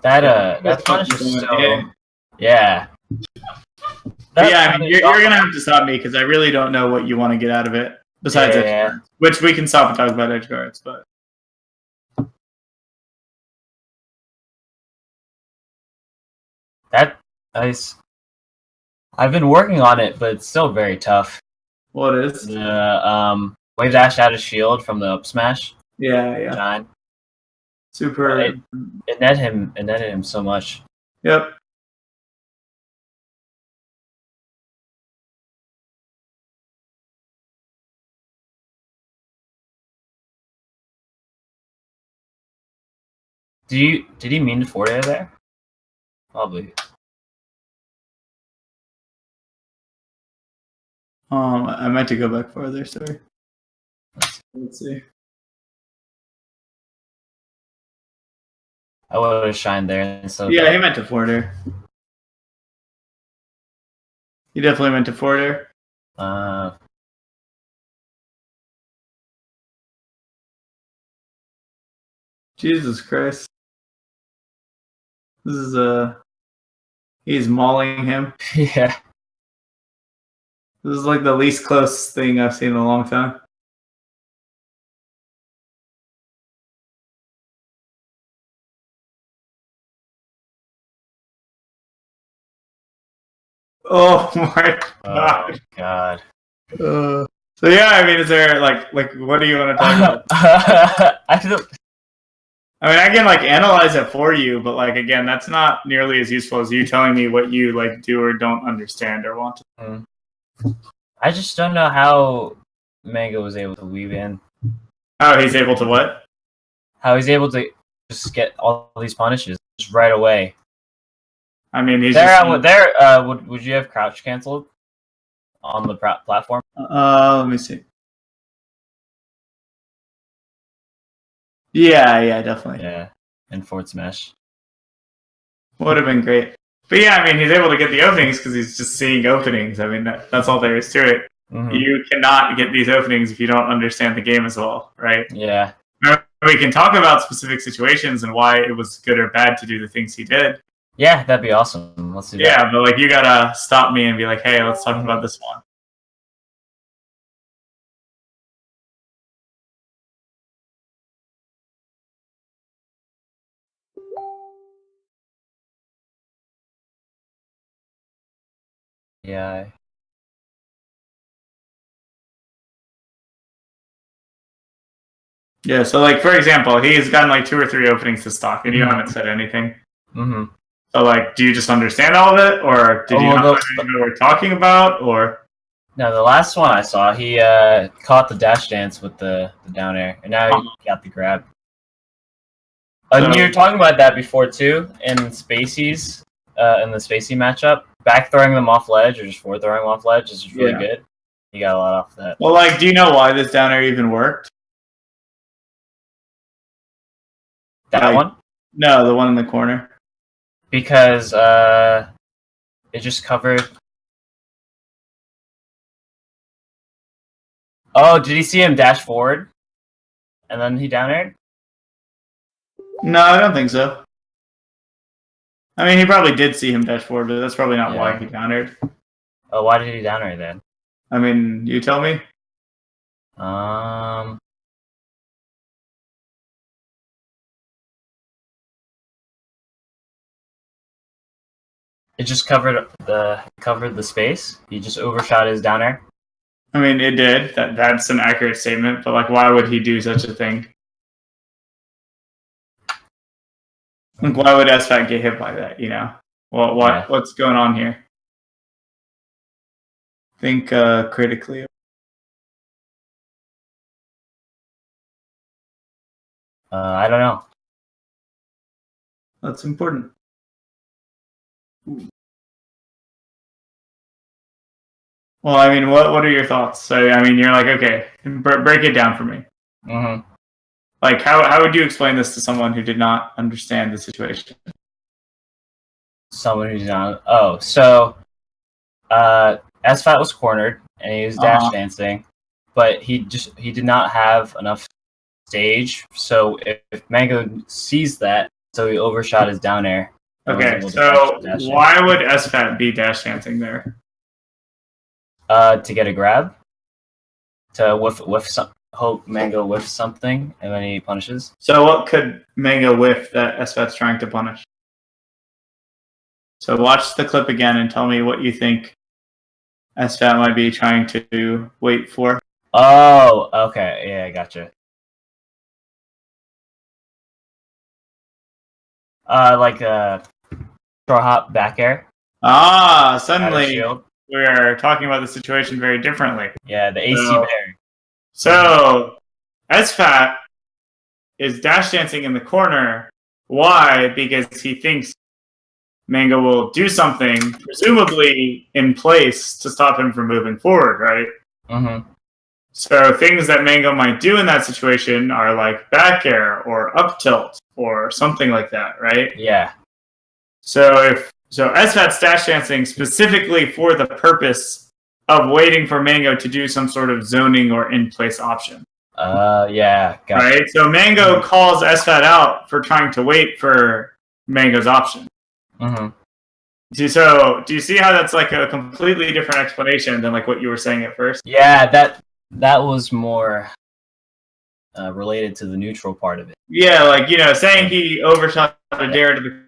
That punish is so... Yeah. Yeah, I mean, you're going to have to stop me because I really don't know what you want to get out of it besides edge guards, which we can stop and talk about edge guards, but... I've been working on it, but it's still very tough. What is? The wave dash out of shield from the up smash. Yeah. Shine. Super. It netted him so much. Yep. Did he mean to forward air there? Probably. I meant to go back farther, sorry. Let's see. I would have shined there. So yeah, he meant to forward air. He definitely meant to forward air. Jesus Christ. This is he's mauling him. Yeah. This is like the least close thing I've seen in a long time. Oh my god. Oh god. So yeah, I mean, is there like what do you want to talk about? I mean, I can like analyze it for you, but like again, that's not nearly as useful as you telling me what you like do or don't understand or want to. I just don't know how Mango was able to weave in. How he's able to what? How he's able to just get all these punishes just right away. I mean, he's would you have crouch canceled on the platform? Let me see. Yeah, definitely. Yeah, and forward smash. Would have been great. But yeah, I mean, he's able to get the openings because he's just seeing openings. I mean, that's all there is to it. Mm-hmm. You cannot get these openings if you don't understand the game as well, right? Yeah. We can talk about specific situations and why it was good or bad to do the things he did. Yeah, that'd be awesome. Let's do that. Yeah, but like you gotta stop me and be like, hey, let's talk about this one. Yeah. Yeah, so like for example, he's gotten like 2 or 3 openings to stock, and you haven't said anything. Mm-hmm. So like, do you just understand all of it, or did you not know what we're talking about, or? No, the last one I saw, he caught the dash dance with the down air, and now he got the grab. And you were talking about that before too, in Spacies, in the Spacey matchup. Back throwing them off ledge or just forward throwing them off ledge is really good. You got a lot off that. Well, like, do you know why this down air even worked? That one? No, the one in the corner. Because it just covered. Oh, did he see him dash forward? And then he down aired? No, I don't think so. I mean, he probably did see him dash forward, but that's probably not why he down aired. Oh, why did he down air then? I mean, you tell me. It just covered the space. He just overshot his down air. I mean, it did. That's an accurate statement. But like, why would he do such a thing? Like, why would SFAT get hit by that? You know, what's going on here? Think critically. I don't know. That's important. Well, I mean, what are your thoughts? So, I mean, you're like, okay, break it down for me. Mm-hmm. Like, how would you explain this to someone who did not understand the situation? Someone who did not. Oh, so SFAT was cornered and he was dash dancing, but he did not have enough stage. So if Mango sees that, So he overshot his down air. Okay, so why would SFAT be dash dancing there? To get a grab. To whiff some. Hope Mango whiffs something, and then he punishes. So what could Mango whiff that SFAT's trying to punish? So watch the clip again and tell me what you think SFAT might be trying to wait for. Oh, okay. Yeah, I gotcha. Like a short hop back air. Ah, suddenly we're talking about the situation very differently. Yeah, the AC bear. So SFAT is dash dancing in the corner. Why? Because he thinks Mango will do something, presumably in place, to stop him from moving forward, right? Mm-hmm. So things that Mango might do in that situation are like back air or up tilt or something like that, right? Yeah. So SFAT's dash dancing specifically for the purpose of waiting for Mango to do some sort of zoning or in place option. Yeah. Gotcha. Right. So Mango calls SFAT out for trying to wait for Mango's option. Mm-hmm. Do you see how that's like a completely different explanation than like what you were saying at first? Yeah, that was more related to the neutral part of it. Yeah, like saying he overshot a dare to the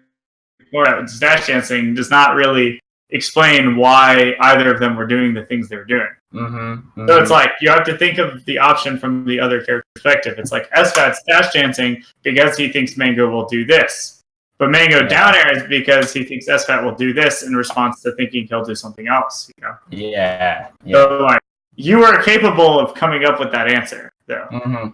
court with dash dancing does not really explain why either of them were doing the things they were doing. Mm-hmm, mm-hmm. So it's like you have to think of the option from the other character's perspective. It's like SFAT's dash dancing because he thinks Mango will do this. But Mango down air is because he thinks SFAT will do this in response to thinking he'll do something else. Yeah. So like you are capable of coming up with that answer, though. Mm-hmm.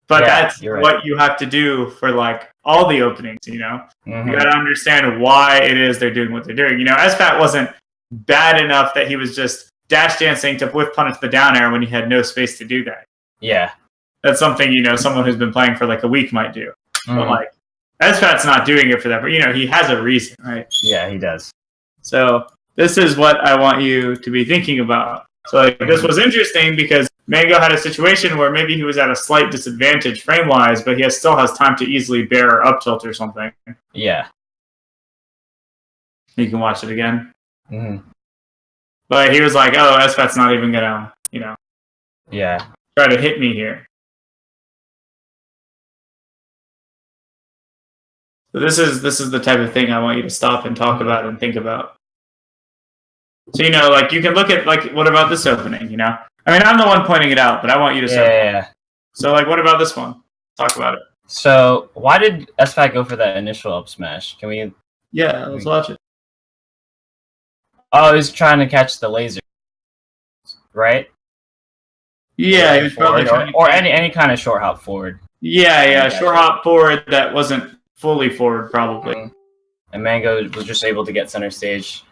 But that's what you have to do for like all the openings. Mm-hmm. You got to understand why it is they're doing what they're doing. SFAT wasn't bad enough that he was just dash dancing to whiff punish the down air when he had no space to do that. Yeah, that's something someone who's been playing for like a week might do. Mm-hmm. But like SFAT's not doing it for that. But he has a reason, right? Yeah, he does. So this is what I want you to be thinking about. So like this was interesting because Mango had a situation where maybe he was at a slight disadvantage frame-wise, but he still has time to easily bear or up tilt or something. Yeah. You can watch it again. Mm-hmm. But he was like, oh, SFAT's not even gonna, yeah, try to hit me here. So this is the type of thing I want you to stop and talk about and think about. So like you can look at like what about this opening? I mean I'm the one pointing it out, but I want you to say. Yeah. So like what about this one? Talk about it. So why did SFAT go for that initial up smash? Can we? Yeah, let's watch it. Oh, he's trying to catch the laser, right? Yeah, he was probably or any kind of short hop forward. Yeah, short hop forward that wasn't fully forward, probably. Mm-hmm. And Mango was just able to get center stage.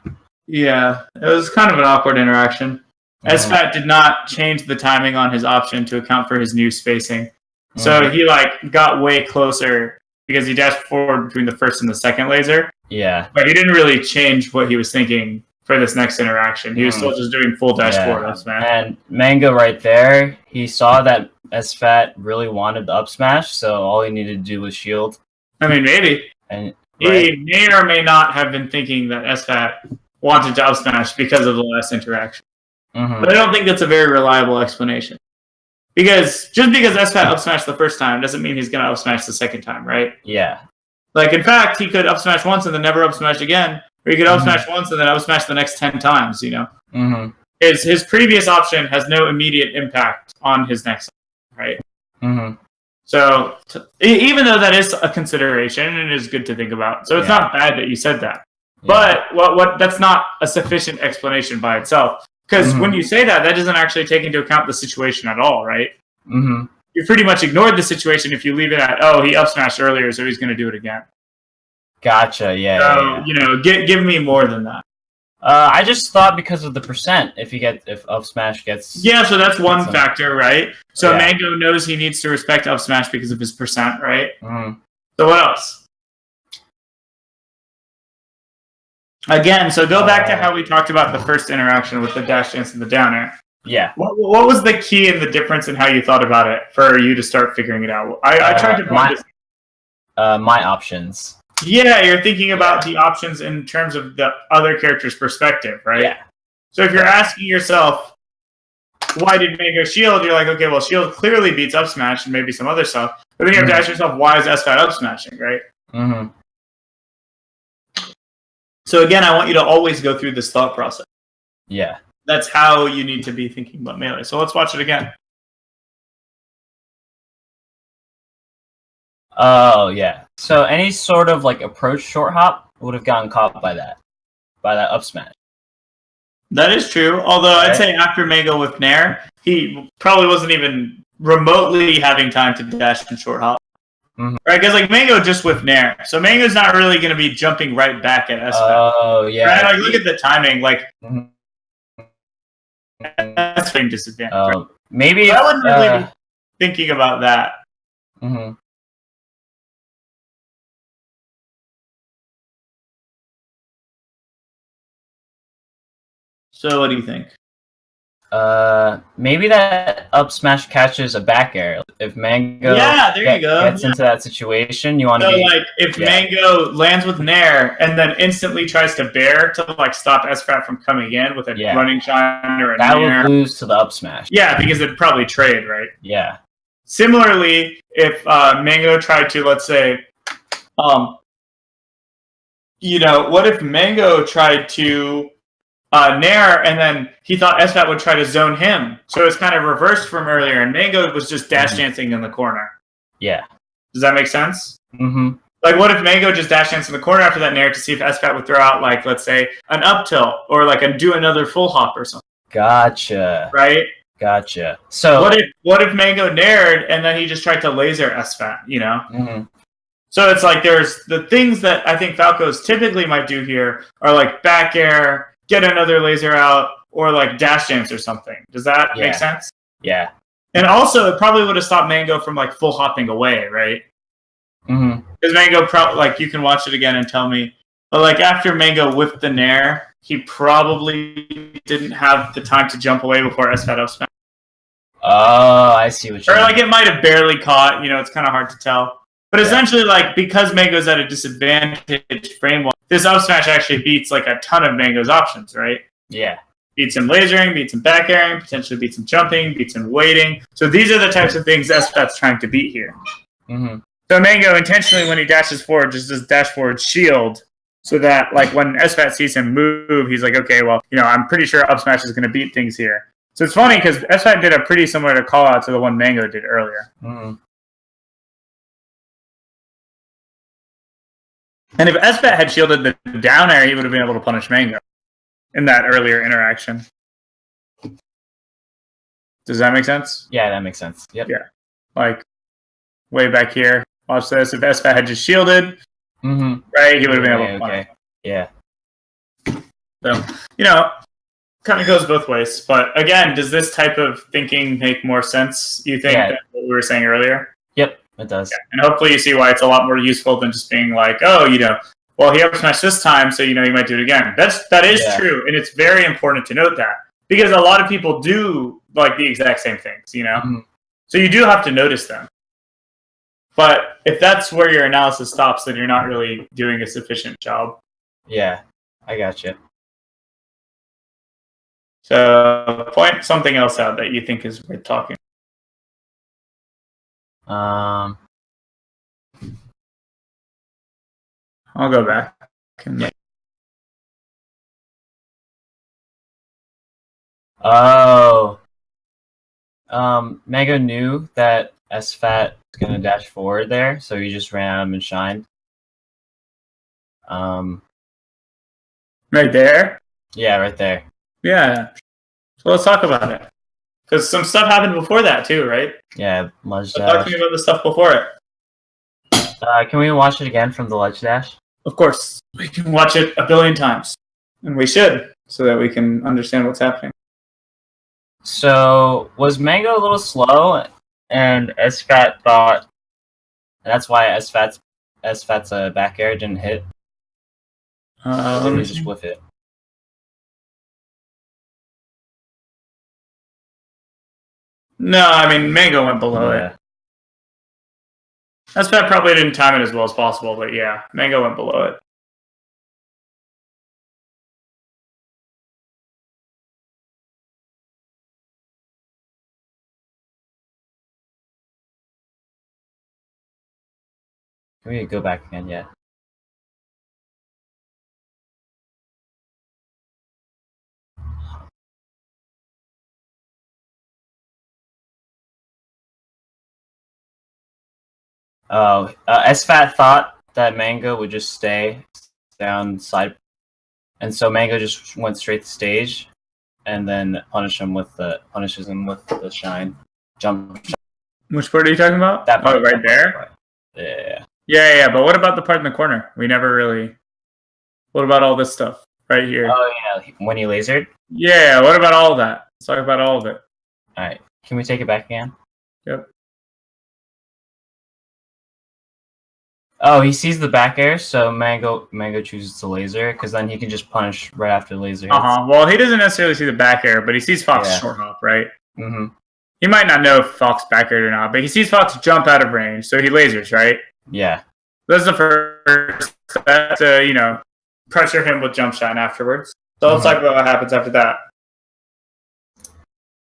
Yeah, it was kind of an awkward interaction. Mm-hmm. SFAT did not change the timing on his option to account for his new spacing. Mm-hmm. So he like got way closer because he dashed forward between the first and the second laser. Yeah. But he didn't really change what he was thinking for this next interaction. He was still just doing full dash forward up smash. And Mango right there, he saw that SFAT really wanted the up smash, so all he needed to do was shield. I mean, maybe. And he may or may not have been thinking that SFAT wanted to up smash because of the last interaction. Mm-hmm. But I don't think that's a very reliable explanation. Because just because SFAT up smashed the first time doesn't mean he's going to up smash the second time, right? Yeah. Like, in fact, he could up smash once and then never up smash again. Or he could up smash once and then up smash the next 10 times, Mm-hmm. His previous option has no immediate impact on his next option, right? Mm-hmm. So, even though that is a consideration, and it is good to think about. So, it's not bad that you said that. Yeah. But what that's not a sufficient explanation by itself. Because when you say that doesn't actually take into account the situation at all, right? Mm-hmm. You pretty much ignored the situation if you leave it at, oh, he up smashed earlier, so he's going to do it again. Gotcha, yeah. So, give me more than that. I just thought because of the percent, if up smash gets... Yeah, so that's one factor, right? So Mango knows he needs to respect up smash because of his percent, right? Mm-hmm. So what else? Again, so go back to how we talked about the first interaction with the dash dance and the down air. Yeah. What was the key and the difference in how you thought about it for you to start figuring it out? I tried to my options. Yeah, you're thinking about the options in terms of the other character's perspective, right? Yeah. So if you're asking yourself, why did Mango shield? You're like, okay, well, shield clearly beats up smash and maybe some other stuff. But then you have to ask yourself, why is SFAT up smashing, right? Mm-hmm. So again, I want you to always go through this thought process. Yeah. That's how you need to be thinking about Melee. So let's watch it again. Oh, yeah. So any sort of like approach short hop would have gotten caught by that up smash. That is true. Although I'd say after Mango with Nair, he probably wasn't even remotely having time to dash and short hop. Mm-hmm. Right? Because like Mango just with Nair. So Mango's not really going to be jumping right back at SFAT. Oh, yeah. Right? Like, look at the timing. Like, mm-hmm. that's a disadvantage. Right? Maybe I wouldn't really be thinking about that. Mm-hmm. So what do you think? Maybe that up smash catches a back air. If Mango gets into that situation, you want to be like if Mango lands with Nair and then instantly tries to bear to like stop SFAT from coming in with a running shine or a Nair, would lose to the up smash. Yeah, because it'd probably trade, right? Yeah. Similarly, if Mango tried to, let's say, what if Mango tried to Nair, and then he thought SFAT would try to zone him. So it's kind of reversed from earlier, and Mango was just dash dancing in the corner. Yeah. Does that make sense? Mm-hmm. Like, what if Mango just dash danced in the corner after that Nair to see if SFAT would throw out, like, let's say, an up tilt, or like do another full hop or something. Gotcha. Right? Gotcha. So what if Mango Naired, and then he just tried to laser SFAT, Mm-hmm. So it's like there's the things that I think Falcos typically might do here are like back air, get another laser out, or like dash dance or something. Does that make sense? Yeah. And also, it probably would have stopped Mango from like full hopping away, right? Mm-hmm. Because Mango, like you can watch it again and tell me, but like after Mango whipped the Nair, he probably didn't have the time to jump away before SFAT up smash. Oh, I see what you mean. Or like it might have barely caught. It's kind of hard to tell. But essentially, like, because Mango's at a disadvantage frame-wise, this up smash actually beats, like, a ton of Mango's options, right? Yeah. Beats him lasering, beats him back airing, potentially beats him jumping, beats him waiting. So these are the types of things SFAT's trying to beat here. Mm-hmm. So Mango, intentionally, when he dashes forward, just does dash forward shield, so that, like, when SFAT sees him move, he's like, okay, well, I'm pretty sure up smash is going to beat things here. So it's funny, because SFAT did a pretty similar call-out to the one Mango did earlier. Mm-hmm. And if SFAT had shielded the down air, he would have been able to punish Mango in that earlier interaction. Does that make sense? Yeah, that makes sense. Yep. Yeah. Like, way back here. Watch this. If SFAT had just shielded, right, he would have been able to punish. Yeah. So, kind of goes both ways. But again, does this type of thinking make more sense, you think, than what we were saying earlier? Yep. It does. Yeah. And hopefully you see why it's a lot more useful than just being like, well, he up smashed this time, so, he might do it again. That is true, and it's very important to note that. Because a lot of people do, like, the exact same things, Mm-hmm. So you do have to notice them. But if that's where your analysis stops, then you're not really doing a sufficient job. Yeah, I gotcha. So point something else out that you think is worth talking. I'll go back. Mango knew that SFAT was gonna dash forward there, so he just ran him and shined. Right there? Yeah, right there. Yeah. So let's talk about it. Because some stuff happened before that too, right? Yeah, ledge So dash. talk to me about the stuff before it. Can we watch it again from the ledge dash? Of course. We can watch it a billion times. And we should, so that we can understand what's happening. So, was Mango a little slow, and SFAT thought that's why SFAT's back air didn't hit? Let me just whiff it. No, I mean, Mango went below it. SFAT probably didn't time it as well as possible, but yeah, Mango went below it. Can we go back again yet? Oh, SFAT thought that Mango would just stay down side, and so Mango just went straight to stage, and then punishes him with the shine jump. Which part are you talking about? That part, right there? Part. Yeah. Yeah, but what about the part in the corner? We never really... What about all this stuff right here? Oh, yeah, when he lasered? Yeah, what about all of that? Let's talk about all of it. Alright, can we take it back again? Yep. Oh, he sees the back air, so Mango chooses to laser, because then he can just punish right after the laser hits. Well, he doesn't necessarily see the back air, but he sees Fox short hop, right? Mm-hmm. He might not know if Fox back aired or not, but he sees Fox jump out of range, so he lasers, right? Yeah. That's the first step to, pressure him with jump shine afterwards. So let's talk about what happens after that.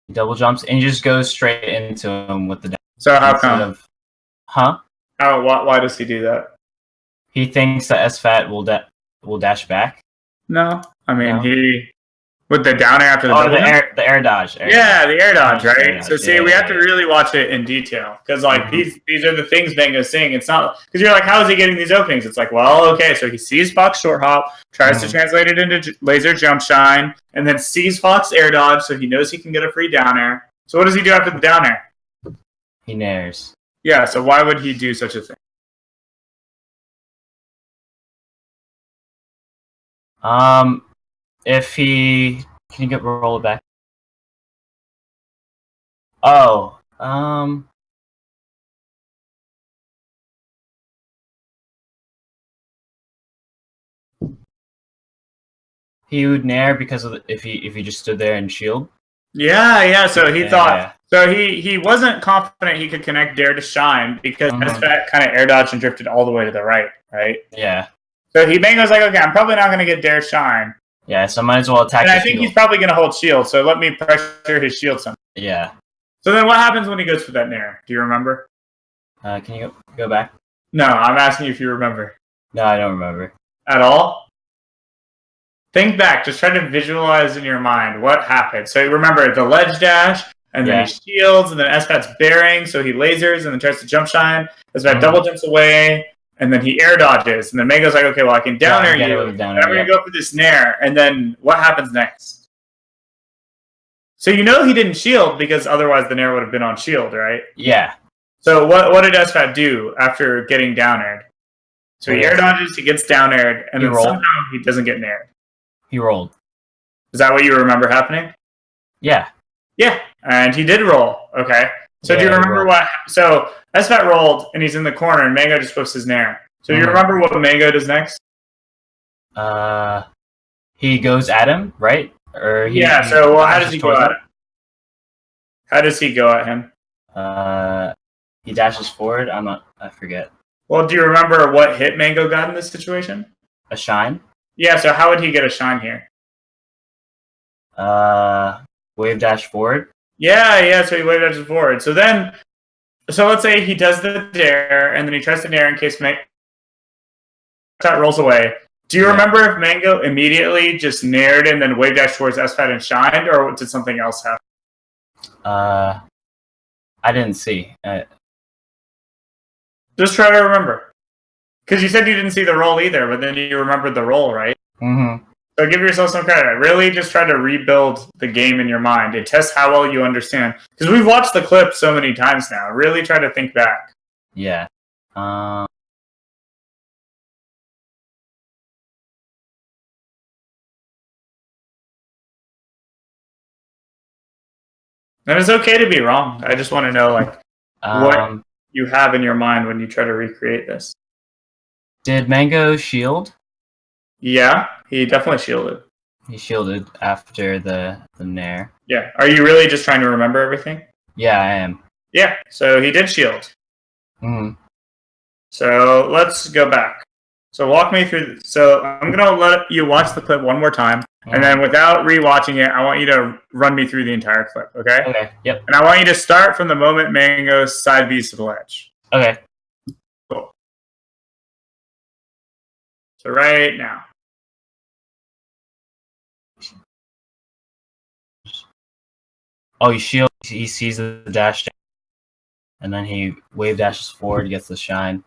He double jumps, and he just goes straight into him with the... So how come? Why does he do that? He thinks that SFAT will dash back. No, I mean he with the down air after the double the air dodge. The air dodge, right? So see, we have to really watch it in detail because these are the things Mango's seeing. It's not because you're like, how is he getting these openings? It's like, well, okay, so he sees Fox short hop, tries to translate it into laser jump shine, and then sees Fox air dodge, so he knows he can get a free down air. So what does he do after the down air? He nairs. Yeah, so why would he do such a thing? If he can you roll it back? Oh, he would nair because of if he just stood there and shield. Yeah. So he thought. So he wasn't confident he could connect dare to shine because SFAT kind of air dodged and drifted all the way to the right. Yeah. So Mango's like, okay, I'm probably not going to get dare shine. Yeah, so I might as well attack. And I think he's probably going to hold shield, so let me pressure his shield some. Yeah. So then what happens when he goes for that nair? Do you remember? Can you go back? No, I'm asking you if you remember. No, I don't remember. At all? Think back. Just try to visualize in your mind what happened. So you remember the ledge dash, and then he shields, and then SFAT's bearing, so he lasers, and then tries to jump shine. SFAT double jumps away, and then he air dodges, and then Mango's like, okay, well, I can down air you, and I'm going to go for this nair, and then what happens next? So you know he didn't shield, because otherwise the nair would have been on shield, right? Yeah. So what did SFAT do after getting down aired? So he air dodges, he gets down aired, and then somehow he doesn't get naired. He rolled. Is that what you remember happening? Yeah. Yeah, and he did roll. Okay. So do you remember what... So SFAT rolled, and he's in the corner, and Mango just whips his nair. So do you remember what Mango does next? He goes at him, right? Or so how does he go at him? How does he go at him? He dashes forward. I forget. Well, do you remember what hit Mango got in this situation? A shine? Yeah, so how would he get a shine here? Wave dash forward? Yeah, so he wave dashes forward. So let's say he does the dare, and then he tries to nair in case Mango rolls away. Do you remember if Mango immediately just naired and then wave dashed towards SFAT and shined, or did something else happen? I didn't see. Just try to remember. Because you said you didn't see the roll either, but then you remembered the roll, right? Mm-hmm. So give yourself some credit. Really just try to rebuild the game in your mind and test how well you understand. Because we've watched the clip so many times now. Really try to think back. Yeah. And it's okay to be wrong. I just want to know what you have in your mind when you try to recreate this. Did Mango shield? Yeah, he definitely shielded. He shielded after the nair. Yeah. Are you really just trying to remember everything? Yeah, I am. Yeah, so he did shield. Mm-hmm. So let's go back. So walk me through. So I'm gonna let you watch the clip one more time, and then without rewatching it, I want you to run me through the entire clip. Okay? Okay. Yep. And I want you to start from the moment Mango side B's to the ledge. Okay. Cool. So right now. Oh, he shields. He sees the dash, and then he wave dashes forward, gets the shine.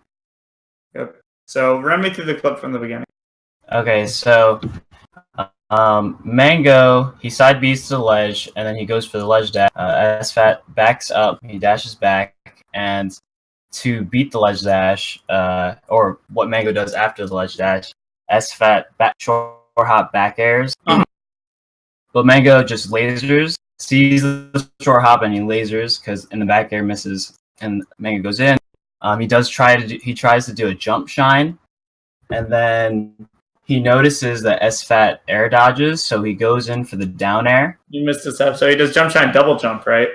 Yep. So run me through the clip from the beginning. Okay, so Mango, he side B's to the ledge, and then he goes for the ledge dash. SFAT backs up, he dashes back, and to beat the ledge dash, or what Mango does after the ledge dash, SFAT short hop back airs. But Mango just lasers, sees the short hop, and he lasers because in the back air misses, and Mango goes in. He tries to do a jump shine, and then he notices that SFAT air dodges, so he goes in for the down air. You missed this up. So he does jump shine, double jump, right?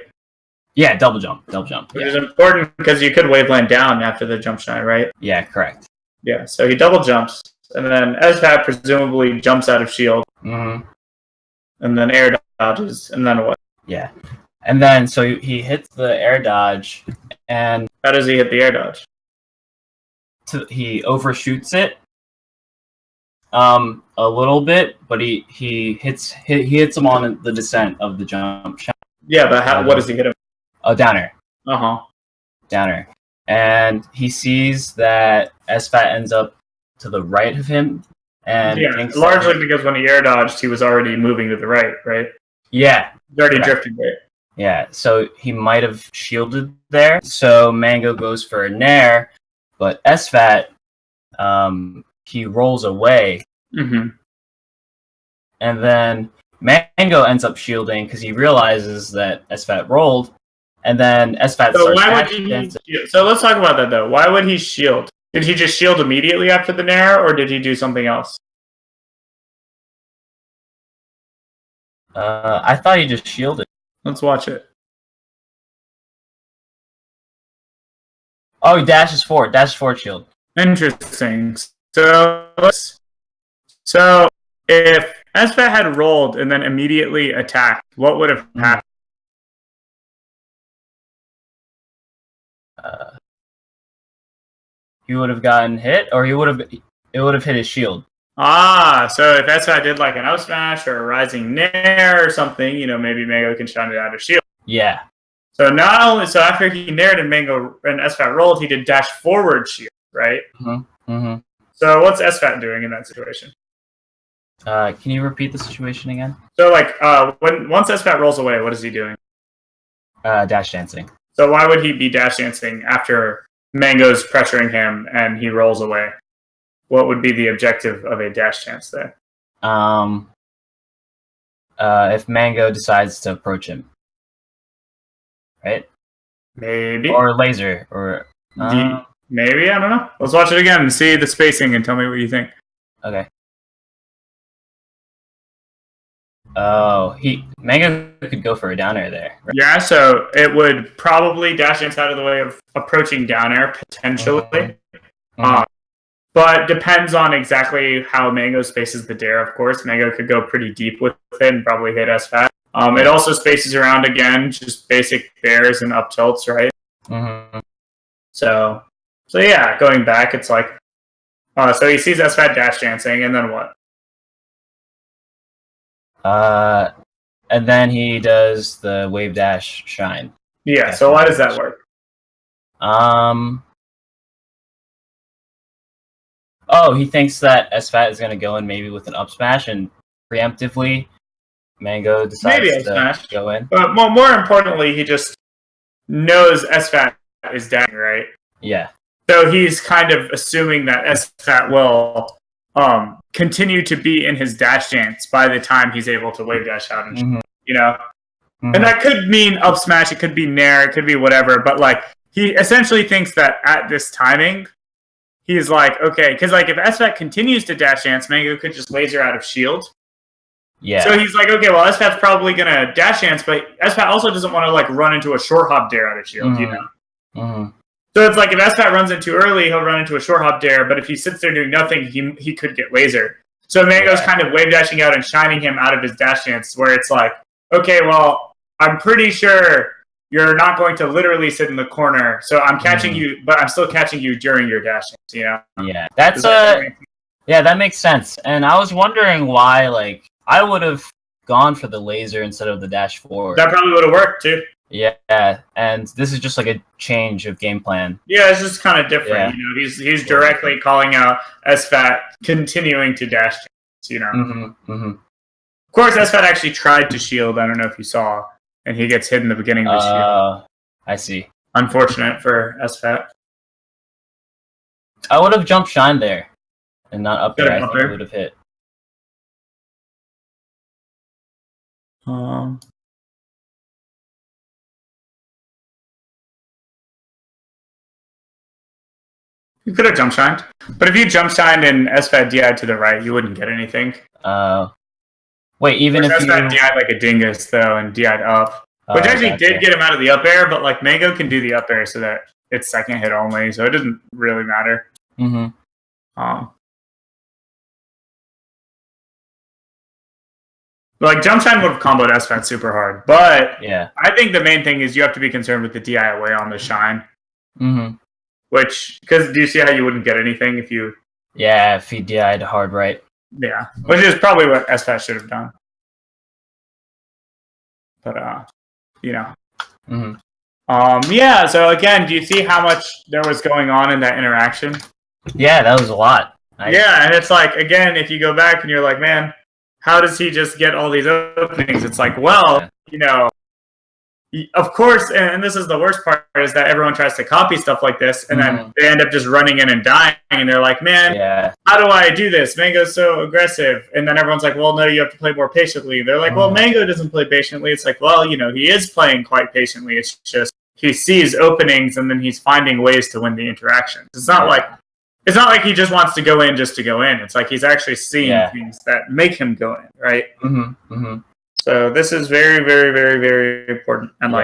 Yeah, double jump. Which is important because you could waveland down after the jump shine, right? Yeah, correct. Yeah, so he double jumps, and then SFAT presumably jumps out of shield, and then air dodges, and then what? Yeah, and then so he hits the air dodge, and how does he hit the air dodge? He overshoots it a little bit, but he hits him on the descent of the jump shot. Yeah, but what does he hit him? Oh, down air. Down air. And he sees that SFAT ends up to the right of him, and largely because when he air dodged, he was already moving to the right? Yeah, he's already drifting right. Yeah, so he might have shielded there. So Mango goes for a nair, but SFAT, he rolls away. And then Mango ends up shielding because he realizes that SFAT rolled, and then SFAT So let's talk about that, though. Why would he shield? Did he just shield immediately after the nair, or did he do something else? I thought he just shielded. Let's watch it. Oh, he dashes forward shield. Interesting. So if SFAT had rolled and then immediately attacked, what would have happened? He would have gotten hit, or it would have hit his shield. So if SFAT did like an up smash or a rising nair or something, maybe Mango can shine it out of shield. Yeah. So after he naired and Mango and SFAT rolled, he did dash forward shield, right? So what's SFAT doing in that situation? Can you repeat the situation again? So once SFAT rolls away, what is he doing? Dash dancing. So why would he be dash dancing after Mango's pressuring him and he rolls away? What would be the objective of a dash dance there? If Mango decides to approach him, right? Maybe. Or laser, or maybe, I don't know. Let's watch it again and see the spacing and tell me what you think. Okay. Oh, Mango could go for a down air there. Right? Yeah, so it would probably dash dance out of the way of approaching down air, potentially. But depends on exactly how Mango spaces the dare, of course. Mango could go pretty deep with it and probably hit SFAT. It also spaces around, again, just basic bears and up tilts, right? So yeah, going back, it's like... so he sees SFAT dash dancing, and then what? And then he does the wave dash shine. Yeah, so why does that work? Oh, he thinks that SFAT is going to go in maybe with an up smash, and preemptively, Mango decides to go in. But more importantly, he just knows SFAT is dashing, right? Yeah. So he's kind of assuming that SFAT will continue to be in his dash dance by the time he's able to wave dash out, and and that could mean up smash, it could be nair, it could be whatever. But he essentially thinks that at this timing, he's like, okay, because if SFAT continues to dash dance, Mango could just laser out of shield. Yeah. So he's like, okay, well, SFAT's probably gonna dash dance, but SFAT also doesn't want to run into a short hop dare out of shield, So it's like if SFAT runs in too early, he'll run into a short hop dare, but if he sits there doing nothing, he could get lasered. So Mango's kind of wave dashing out and shining him out of his dash dance, where it's like, okay, well, I'm pretty sure you're not going to literally sit in the corner, so I'm catching you, but I'm still catching you during your dash dance, you know? Yeah, that makes sense. And I was wondering why, like, I would have gone for the laser instead of the dash forward. That probably would have worked, too. Yeah, and this is just like a change of game plan. Yeah, it's just kind of different. You know, he's directly calling out SFAT continuing to dash dance, you know? Of course, SFAT actually tried to shield. I don't know if you saw, and he gets hit in the beginning of the shield. I see. Unfortunate for SFAT. I would have jump shine there and not up there. I think it would have hit. You could have jump shined, but if you jump shined and SFAT DI'd to the right, you wouldn't get anything. Wait, even if SFAT DI'd like a dingus though and DI'd up, which actually did get him out of the up air, but like Mango can do the up air so that it's second hit only, so it doesn't really matter. Like jump shine would have comboed SFAT super hard, but I think the main thing is you have to be concerned with the DI away on the shine. Which, because do you see how you wouldn't get anything if you... Yeah, if he DI'd hard right. Yeah, which is probably what SFAT should have done. But, you know. Yeah, so again, do you see how much there was going on in that interaction? Yeah, that was a lot. Yeah, and it's like, again, if you go back and you're like, man, how does he just get all these openings? It's like, well, you know, of course, and this is the worst part, is that everyone tries to copy stuff like this, and then they end up just running in and dying, and they're like, man, how do I do this? Mango's so aggressive. And then everyone's like, well, no, you have to play more patiently. They're like, well, Mango doesn't play patiently. It's like, well, you know, he is playing quite patiently. It's just he sees openings, and then he's finding ways to win the interactions. It's not like he just wants to go in just to go in. It's like he's actually seeing things that make him go in, right? So this is very, very, very, very important. And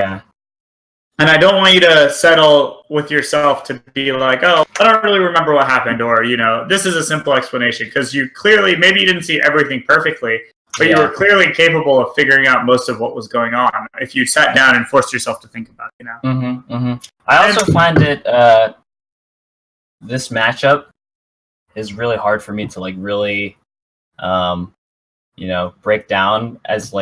and I don't want you to settle with yourself to be like, oh, I don't really remember what happened, or, you know, this is a simple explanation, because you clearly, maybe you didn't see everything perfectly, but you were clearly capable of figuring out most of what was going on if you sat down and forced yourself to think about it, you know? I also find it, this matchup is really hard for me to, like, really, you know, break down as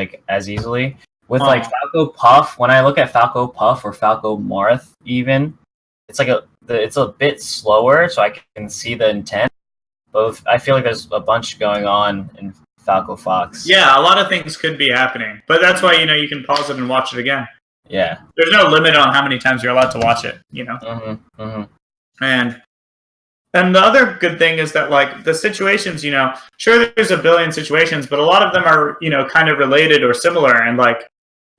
easily with like Falco Puff. When I look at Falco Puff or Falco Marth, even it's like it's a bit slower, so I can see the intent. Both, I feel like there's a bunch going on in Falco Fox. Yeah, a lot of things could be happening, but that's why, you know, you can pause it and watch it again. Yeah, there's no limit on how many times you're allowed to watch it, you know. And the other good thing is that, like, the situations, you know, sure, there's a billion situations, but a lot of them are, you know, kind of related or similar. And, like,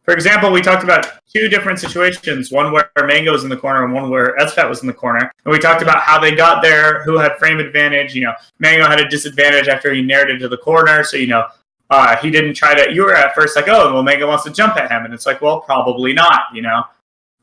for example, we talked about two different situations, one where Mango was in the corner and one where SFAT was in the corner. And we talked about how they got there, who had frame advantage. You know, Mango had a disadvantage after he nared into the corner. So, you know, he didn't try to, you were at first like, oh, well, Mango wants to jump at him. And it's like, well, probably not, you know.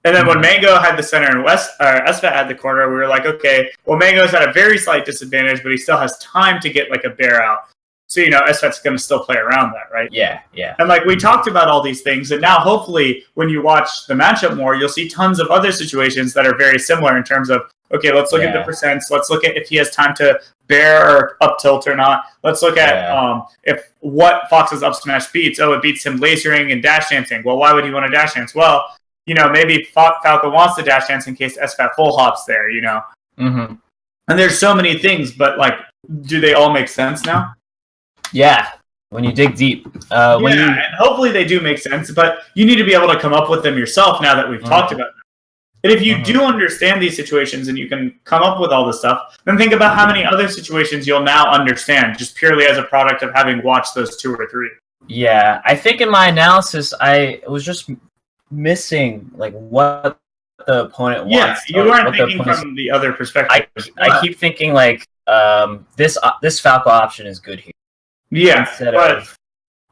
And then when Mango had the center and SFAT had the corner, we were like, okay, well, Mango's at a very slight disadvantage, but he still has time to get like a bear out. So, you know, SFAT's going to still play around that, right? Yeah, yeah. And like we talked about all these things, and now hopefully when you watch the matchup more, you'll see tons of other situations that are very similar in terms of, okay, let's look at the percents. Let's look at if he has time to bear or up tilt or not. Let's look at if what Fox's up smash beats. Oh, it beats him lasering and dash dancing. Well, why would he want to dash dance? Well, you know, maybe Falco wants to dash dance in case SFAT full hops there, you know. And there's so many things, but like, do they all make sense now? Yeah, when you dig deep. And hopefully they do make sense, but you need to be able to come up with them yourself now that we've talked about them. And if you do understand these situations and you can come up with all this stuff, then think about how many other situations you'll now understand just purely as a product of having watched those two or three. Yeah, I think in my analysis, I was just missing like what the opponent wants. Yeah, you weren't thinking from the other perspective. I keep thinking like this Falco option is good here. Yeah,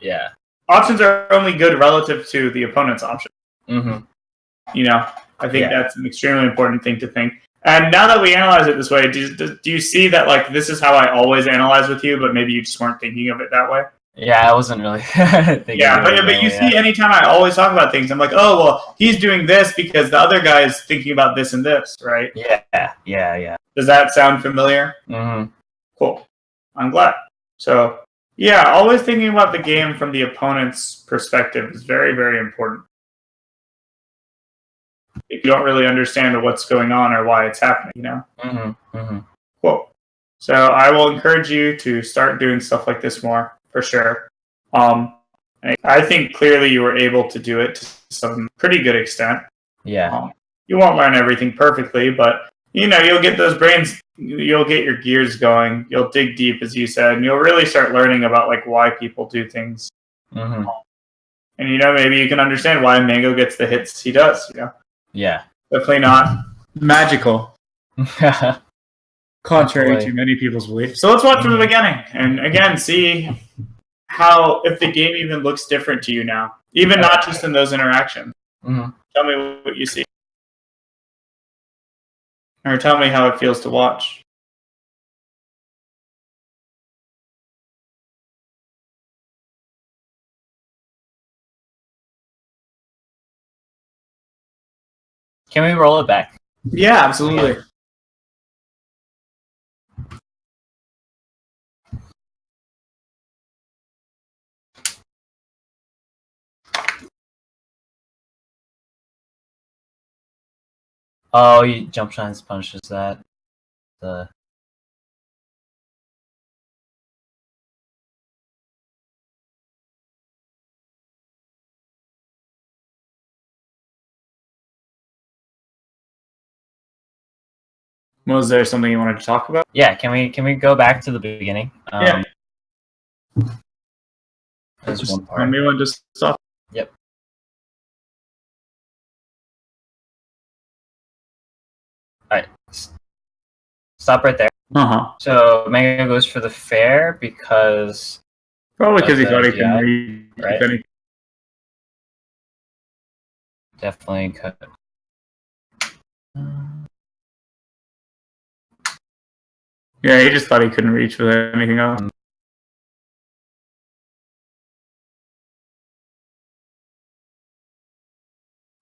yeah, options are only good relative to the opponent's option. You know, I think that's an extremely important thing to think. And now that we analyze it this way, do you see that like this is how I always analyze with you, but maybe you just weren't thinking of it that way? Yeah, I wasn't really thinking. Yeah, but you see, anytime I always talk about things, I'm like, oh well, he's doing this because the other guy is thinking about this and this, right? Yeah. Does that sound familiar? Mm-hmm. Cool. I'm glad. So yeah, always thinking about the game from the opponent's perspective is very, very important. If you don't really understand what's going on or why it's happening, you know? Mm-hmm. Mm-hmm. Cool. So I will encourage you to start doing stuff like this more, for sure. I think clearly you were able to do it to some pretty good extent. Yeah. You won't learn everything perfectly, but you know, you'll get those brains, you'll get your gears going, you'll dig deep, as you said, and you'll really start learning about like why people do things. Mm-hmm. And you know, maybe you can understand why Mango gets the hits he does, you know? Yeah. Definitely not magical. Contrary to many people's beliefs. So let's watch from the beginning and again see how if the game even looks different to you now. Even not just in those interactions. Mm-hmm. Tell me what you see. Or tell me how it feels to watch. Can we roll it back? Yeah, absolutely. Oh, you jump shines punishes that. Was there something you wanted to talk about? Yeah, can we go back to the beginning? Yeah. There's one part. Let me want to stop. Yep. Alright. Stop right there. So Mango goes for the fair because probably because he thought he could read, right? Definitely could. Yeah, he just thought he couldn't reach with anything else.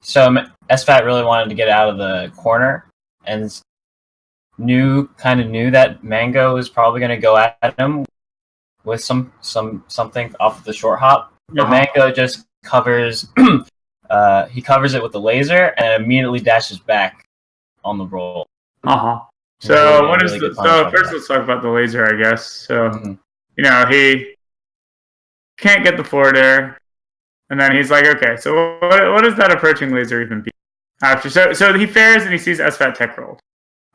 So SFAT really wanted to get out of the corner and knew that Mango was probably going to go at him with something off of the short hop. But Mango just covers he covers it with the laser and immediately dashes back on the roll. So what is so first let's talk about the laser, I guess. So you know, he can't get the forward air, and then he's like, okay, so what does that approaching laser even be? After so he fares and he sees SFAT tech rolled.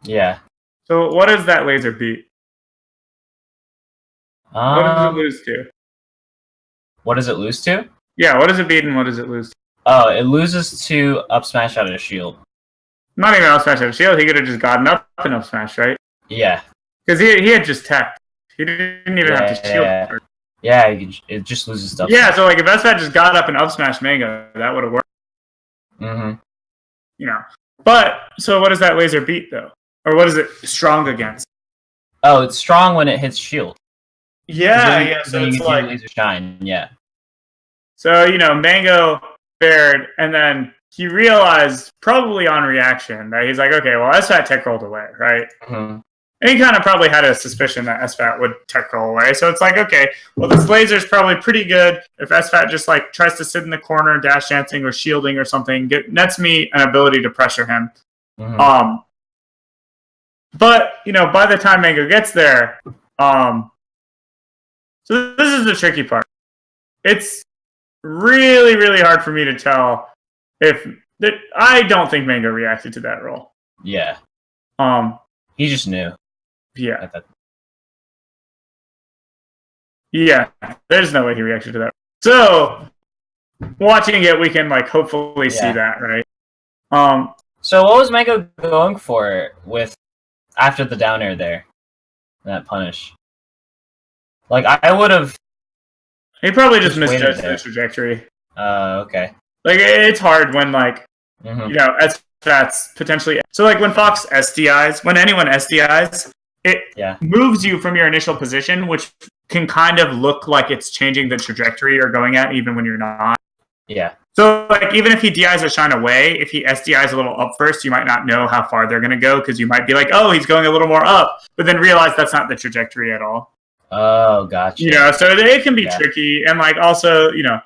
Yeah. So what does that laser beat? What does it lose to? What does it lose to? Yeah, what does it beat and what does it lose to? Oh, it loses to up smash out of the shield. Not even up smash out of the shield. He could have just gotten up and up smash, right? Yeah. Because he had just tech. He didn't even have to shield. Yeah, it just loses stuff. Yeah, so like if SFAT just got up and up smash Mango, that would have worked. You know. But so what does that laser beat though? Or what is it strong against? Oh, it's strong when it hits shield. Yeah. So it's like laser shine. Yeah. So you know, Mango fared, and then he realized, probably on reaction, that he's like, okay, well, SFAT tech rolled away, right? And he kind of probably had a suspicion that SFAT would tech roll away. So it's like, okay, well, this laser's probably pretty good. If SFAT just like tries to sit in the corner, dash dancing or shielding or something, nets me an ability to pressure him. But you know, by the time Mango gets there, so this is the tricky part. It's really, really hard for me to tell if I don't think Mango reacted to that roll. Yeah. He just knew. Yeah. Yeah. There's no way he reacted to that. So watching it, we can like hopefully see that, right? So what was Mango going for with after the down air there? That punish. Like I would have. He probably just misjudged the trajectory. Okay. Like it's hard when like you know that's potentially so like when Fox SDIs, when anyone SDIs, it moves you from your initial position, which can kind of look like it's changing the trajectory you're going at, even when you're not. Yeah. So like even if he DIs a shine away, if he SDIs a little up first, you might not know how far they're going to go because you might be like, oh, he's going a little more up, but then realize that's not the trajectory at all. Oh, gotcha. You know, so it can be tricky, and like also, you know,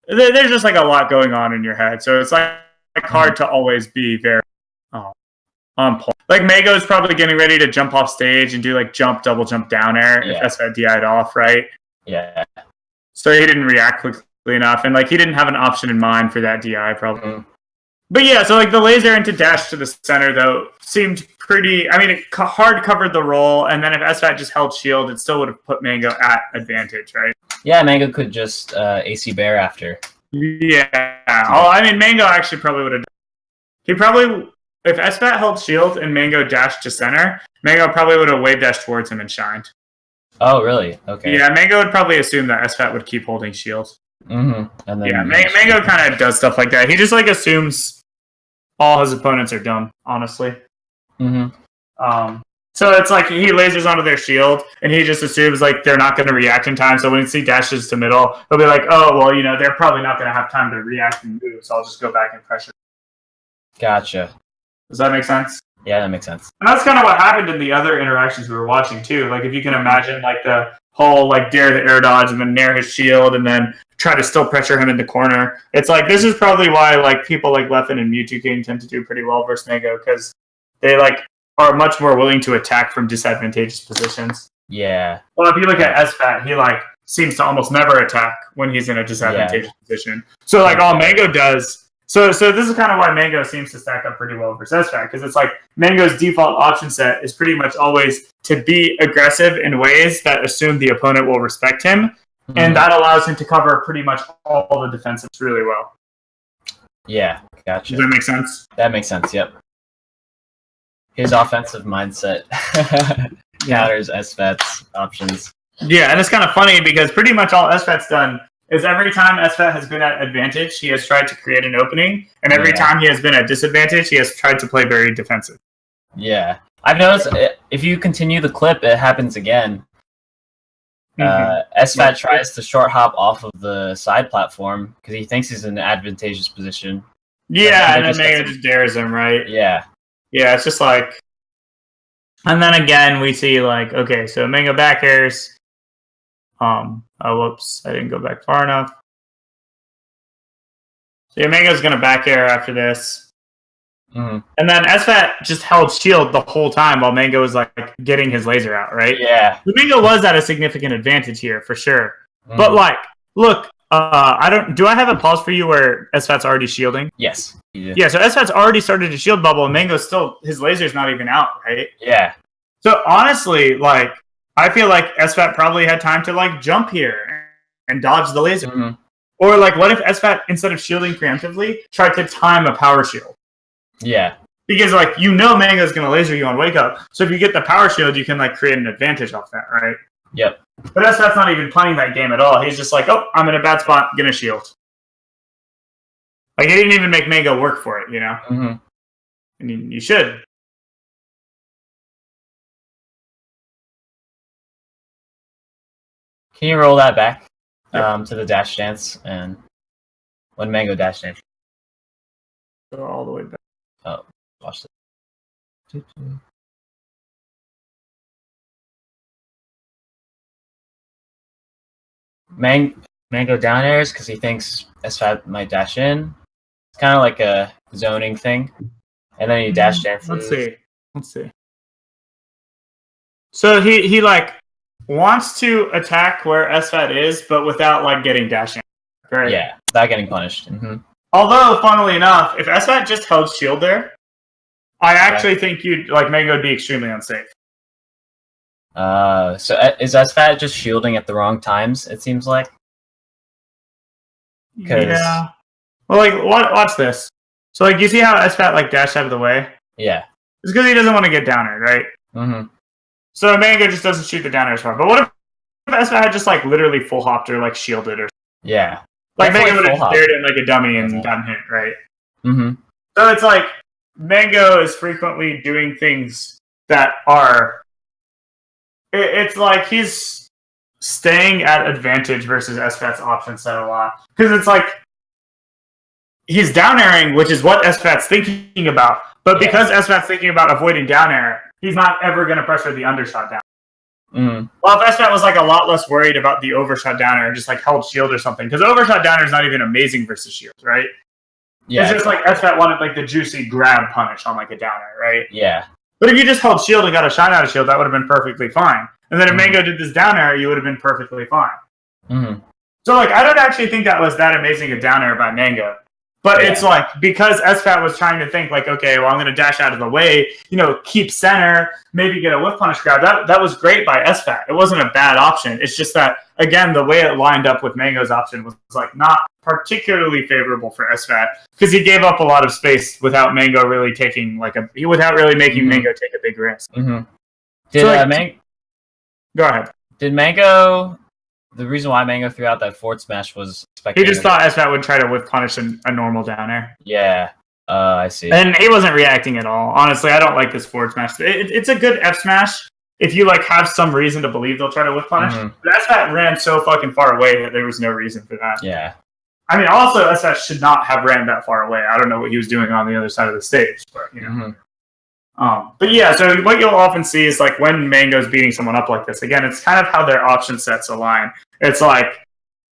there's just like a lot going on in your head, so it's like hard to always be very on point. Like Mango's probably getting ready to jump off stage and do like double jump down air if SFAT DI'd off, right? Yeah. So he didn't react quickly enough, and like he didn't have an option in mind for that DI probably. Mm-hmm. But yeah, so like the laser into dash to the center though seemed pretty. I mean, it hard covered the roll, and then if SFAT just held shield, it still would have put Mango at advantage, right? Yeah, Mango could just AC bear after. Yeah. Oh, I mean, Mango actually probably would have. He probably, if SFAT held shield and Mango dashed to center, Mango probably would have wave dashed towards him and shined. Oh, really? Okay. Yeah, Mango would probably assume that SFAT would keep holding shield. Mm-hmm. And then yeah, Mango kind of does stuff like that. He just like assumes all his opponents are dumb, honestly. Mm-hmm. So it's like he lasers onto their shield, and he just assumes like they're not going to react in time. So when he dashes to middle, he'll be like, "Oh, well, you know, they're probably not going to have time to react and move, so I'll just go back and pressure." Gotcha. Does that make sense? Yeah, that makes sense. And that's kind of what happened in the other interactions we were watching too. Like if you can imagine, like the whole like dare the air dodge and then nair his shield and then try to still pressure him in the corner. It's like this is probably why like people like Leffen and Mewtwo King tend to do pretty well versus Mango because they like are much more willing to attack from disadvantageous positions. Yeah. Well, if you look at SFAT, he like seems to almost never attack when he's in a disadvantageous position. So like all Mango does. So this is kind of why Mango seems to stack up pretty well versus SFAT because it's like Mango's default option set is pretty much always to be aggressive in ways that assume the opponent will respect him, and that allows him to cover pretty much all the defenses really well. Yeah, gotcha. Does that make sense? That makes sense. Yep. His offensive mindset counters SFAT's options. Yeah, and it's kind of funny because pretty much all SFAT's done is every time SFAT has been at advantage, he has tried to create an opening, and every time he has been at disadvantage, he has tried to play very defensive. Yeah. I've noticed if you continue the clip, it happens again. SFAT tries to short hop off of the side platform because he thinks he's in an advantageous position. Yeah, and then Mango just dares him, right? Yeah. Yeah, it's just like... And then again, we see like, okay, so Mango back airs. Oh, whoops, I didn't go back far enough. So yeah, Mango's going to back air after this. Mm-hmm. And then SFAT just held shield the whole time while Mango was like getting his laser out, right? Yeah. But Mango was at a significant advantage here, for sure. Mm-hmm. But like, look, do I have a pause for you where SFAT's already shielding? Yes. Yeah, so SFAT's already started to shield bubble, and Mango's still, his laser's not even out, right? Yeah. So honestly, like, I feel like SFAT probably had time to like jump here and dodge the laser. Mm-hmm. Or like, what if SFAT, instead of shielding preemptively, tried to time a power shield? Yeah. Because like, you know Mango's going to laser you on wake up. So if you get the power shield, you can like create an advantage off that, right? Yep. But SFAT's not even playing that game at all. He's just like, oh, I'm in a bad spot, gonna shield. Like, he didn't even make Mango work for it, you know? Mm-hmm. I mean, you should. Can you roll that back to the dash dance and when Mango dash dance? Go all the way back. Oh, watch this. Mango down airs because he thinks SFAT might dash in. It's kind of like a zoning thing. And then he dash dances. Let's see. So he like wants to attack where SFAT is, but without like getting dash in. Right? Yeah, without getting punished. Mm-hmm. Although, funnily enough, if SFAT just held shield there, I actually think Mango would be extremely unsafe. So is SFAT just shielding at the wrong times, it seems like? Yeah. Well, like, watch this. So, like, you see how SFAT, like, dashed out of the way? Yeah. It's because he doesn't want to get down air, right? Mm-hmm. So Mango just doesn't shoot the down air as far. But what if SFAT had just, like, literally full hopped or, like, shielded or something? Yeah. Like, Mango would have stared in, like, a dummy and gotten hit, right? Mm-hmm. So it's like, Mango is frequently doing things that are. It's like he's staying at advantage versus SFAT's option set a lot. Because it's like he's down airing, which is what SFAT's thinking about. But because SFAT's thinking about avoiding down air, he's not ever going to pressure the undershot down. Well, if SFAT was like a lot less worried about the overshot down air and just like held shield or something, because overshot down air is not even amazing versus shield, right? Yeah. It's just like SFAT wanted like the juicy grab punish on like a down air, right? Yeah. But if you just held shield and got a shine out of shield, that would have been perfectly fine. And then if Mango did this down air, you would have been perfectly fine. So like I don't actually think that was that amazing a down air by Mango. But it's like, because SFAT was trying to think like, okay, well, I'm going to dash out of the way, keep center, maybe get a whiff punish grab. That was great by SFAT. It wasn't a bad option. It's just that, again, the way it lined up with Mango's option was like not particularly favorable for SFAT because he gave up a lot of space without Mango really taking without really making Mango take a big risk. Did Go ahead. Did Mango... The reason why Mango threw out that forward smash was he just thought SFAT would try to whip punish a normal down air. Yeah, I see. And he wasn't reacting at all. Honestly, I don't like this forward smash. It's a good F smash if you like have some reason to believe they'll try to whip punish. But SFAT ran so fucking far away that there was no reason for that. Yeah. I mean, also SFAT should not have ran that far away. I don't know what he was doing on the other side of the stage, but But yeah, so what you'll often see is like when Mango's beating someone up like this, again, it's kind of how their option sets align. It's like,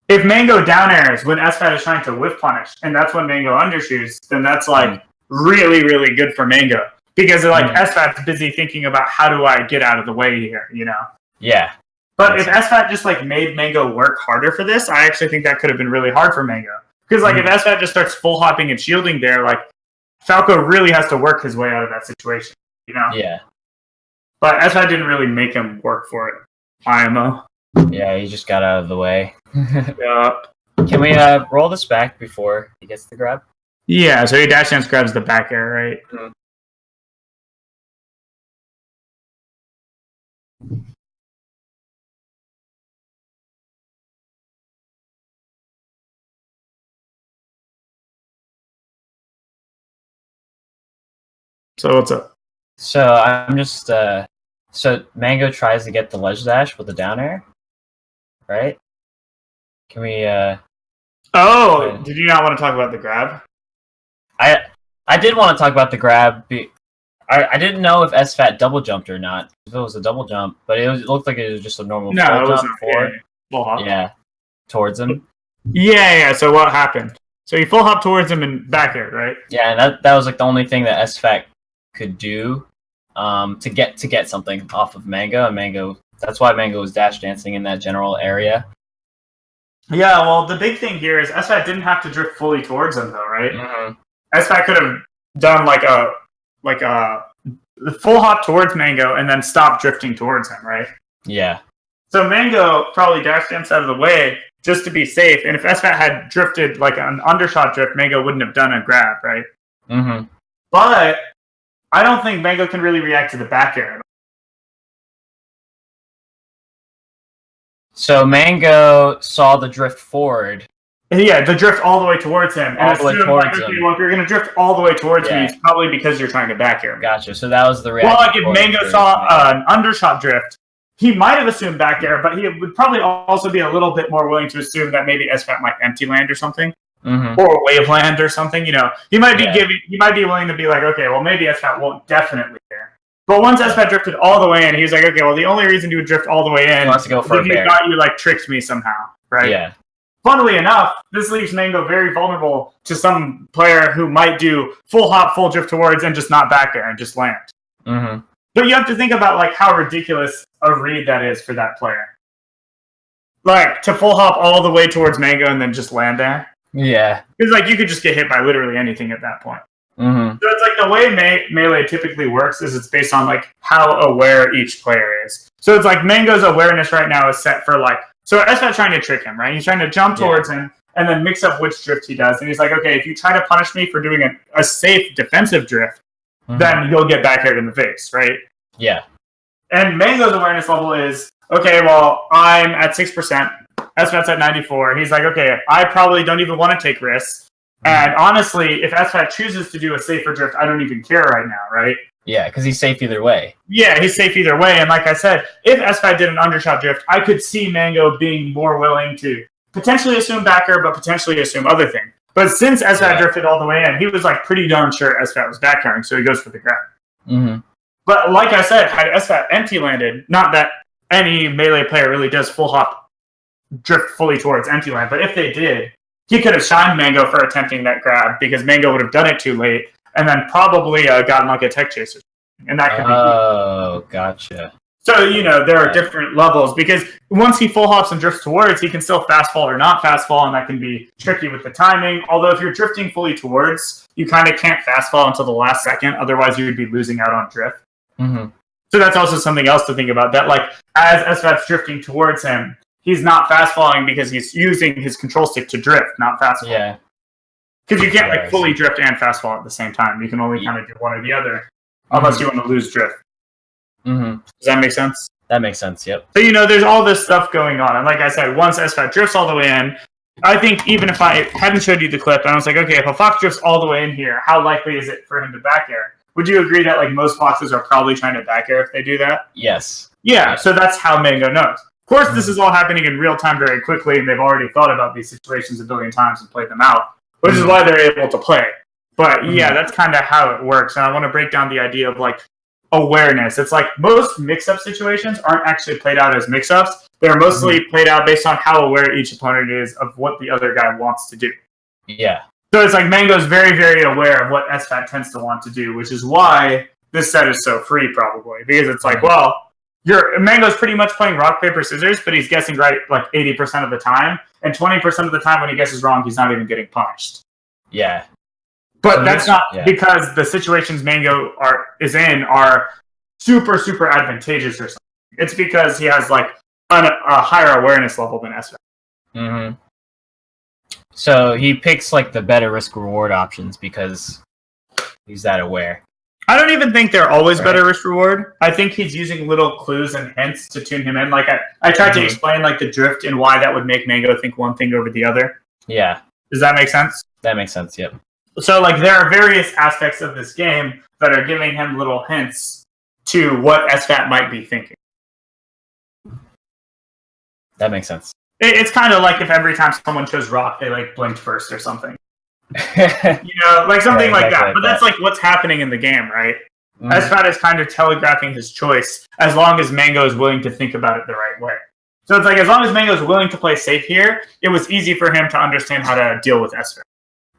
if Mango down airs when SFAT is trying to whiff punish, and that's when Mango undershoots, then that's like really, really good for Mango. Because like SFAT's busy thinking about how do I get out of the way here, Yeah. But if SFAT just like made Mango work harder for this, I actually think that could have been really hard for Mango. Because like if SFAT just starts full hopping and shielding there, like Falco really has to work his way out of that situation, Yeah. But SFAT didn't really make him work for it. IMO. Yeah, he just got out of the way. Yep. Can we roll this back before he gets the grab? Yeah, so he dash dance grabs the back air, right? So what's up? So I'm just so Mango tries to get the ledge dash with the down air, right? Can we did you not want to talk about the grab? I did want to talk about the grab. I didn't know if SFAT double jumped or not. If it was a double jump, but it looked like it was just a normal full jump forward. Full hop. Yeah, towards him. Yeah. So what happened? So he full hop towards him and back air, right? Yeah, and that was like the only thing that SFAT could do to get something off of Mango, and Mango. That's why Mango was dash dancing in that general area. Yeah, well, the big thing here is SFAT didn't have to drift fully towards him, though, right? SFAT could have done like a full hop towards Mango and then stop drifting towards him, right? Yeah. So Mango probably dash danced out of the way just to be safe, and if SFAT had drifted like an undershot drift, Mango wouldn't have done a grab, right? But I don't think Mango can really react to the back air. So Mango saw the drift forward. Yeah, the drift all the way towards him. All the way towards him. Well, if you're going to drift all the way towards me, it's probably because you're trying to back air. Gotcha. So that was the reaction. Well, like if Mango saw an undershot drift, he might have assumed back air, but he would probably also be a little bit more willing to assume that maybe SFAT might empty land or something. Or wave land or something, He might be willing to be like, okay, well maybe SFAT won't definitely care. But once SFAT drifted all the way in, he was like, okay, well the only reason you would drift all the way in wants to go for is if you thought you like tricked me somehow, right? Yeah. Funnily enough, this leaves Mango very vulnerable to some player who might do full hop, full drift towards and just not back there and just land. But you have to think about like how ridiculous a read that is for that player. Like to full hop all the way towards Mango and then just land there. Yeah. Because like you could just get hit by literally anything at that point. So it's like the way Melee typically works is it's based on like how aware each player is. So it's like Mango's awareness right now is set for like, so SFAT trying to trick him, right? He's trying to jump towards him and then mix up which drift he does. And he's like, okay, if you try to punish me for doing a safe defensive drift, then you'll get back aired in the face, right? Yeah. And Mango's awareness level is, okay, well, I'm at 6%. SFAT's at 94. He's like, okay, I probably don't even want to take risks. And honestly, if SFAT chooses to do a safer drift, I don't even care right now, right? Yeah, because he's safe either way. Yeah, he's safe either way. And like I said, if SFAT did an undershot drift, I could see Mango being more willing to potentially assume backer, but potentially assume other thing. But since SFAT drifted all the way in, he was like pretty darn sure SFAT was backcarrying, so he goes for the grab. Mm-hmm. But like I said, had SFAT empty landed, not that any melee player really does full hop drift fully towards empty land, but if they did, he could have shined Mango for attempting that grab because Mango would have done it too late and then probably gotten like a tech chaser. And that could be. Oh, gotcha. So, there are different levels because once he full hops and drifts towards, he can still fast fall or not fast fall, and that can be tricky with the timing. Although if you're drifting fully towards, you kind of can't fast fall until the last second. Otherwise, you would be losing out on drift. Mm-hmm. So that's also something else to think about. That like as SFAT's drifting towards him, he's not fast falling because he's using his control stick to drift, not fast fall. Yeah. Because you can't like fully drift and fast fall at the same time. You can only kind of do one or the other, unless you want to lose drift. Mm-hmm. Does that make sense? That makes sense, yep. So, there's all this stuff going on. And like I said, once SFAT drifts all the way in, I think even if I hadn't showed you the clip, and I was like, okay, if a fox drifts all the way in here, how likely is it for him to back air? Would you agree that like most foxes are probably trying to back air if they do that? Yes. Yeah, so that's how Mango knows. Of course, this is all happening in real time very quickly, and they've already thought about these situations a billion times and played them out, which is why they're able to play. But yeah, that's kind of how it works. And I want to break down the idea of like awareness. It's like most mix-up situations aren't actually played out as mix-ups. They're mostly played out based on how aware each opponent is of what the other guy wants to do. Yeah. So it's like Mango's very, very aware of what SFAT tends to want to do, which is why this set is so free, probably. Because it's like, well, Mango's pretty much playing rock, paper, scissors, but he's guessing right like 80% of the time. And 20% of the time when he guesses wrong, he's not even getting punished. Yeah. But So that's not because the situations Mango is in are super, super advantageous or something. It's because he has like a higher awareness level than SFAT. Mm-hmm. So he picks like the better risk reward options because he's that aware. I don't even think they're always better risk reward. I think he's using little clues and hints to tune him in. Like I tried to explain like the drift and why that would make Mango think one thing over the other. Yeah. Does that make sense? That makes sense, yep. So like there are various aspects of this game that are giving him little hints to what SFAT might be thinking. That makes sense. It's kind of like if every time someone chose rock, they like blinked first or something. Like something like that. But that's like what's happening in the game, right? SFAT is kind of telegraphing his choice as long as Mango is willing to think about it the right way. So it's like as long as Mango is willing to play safe here, it was easy for him to understand how to deal with SFAT.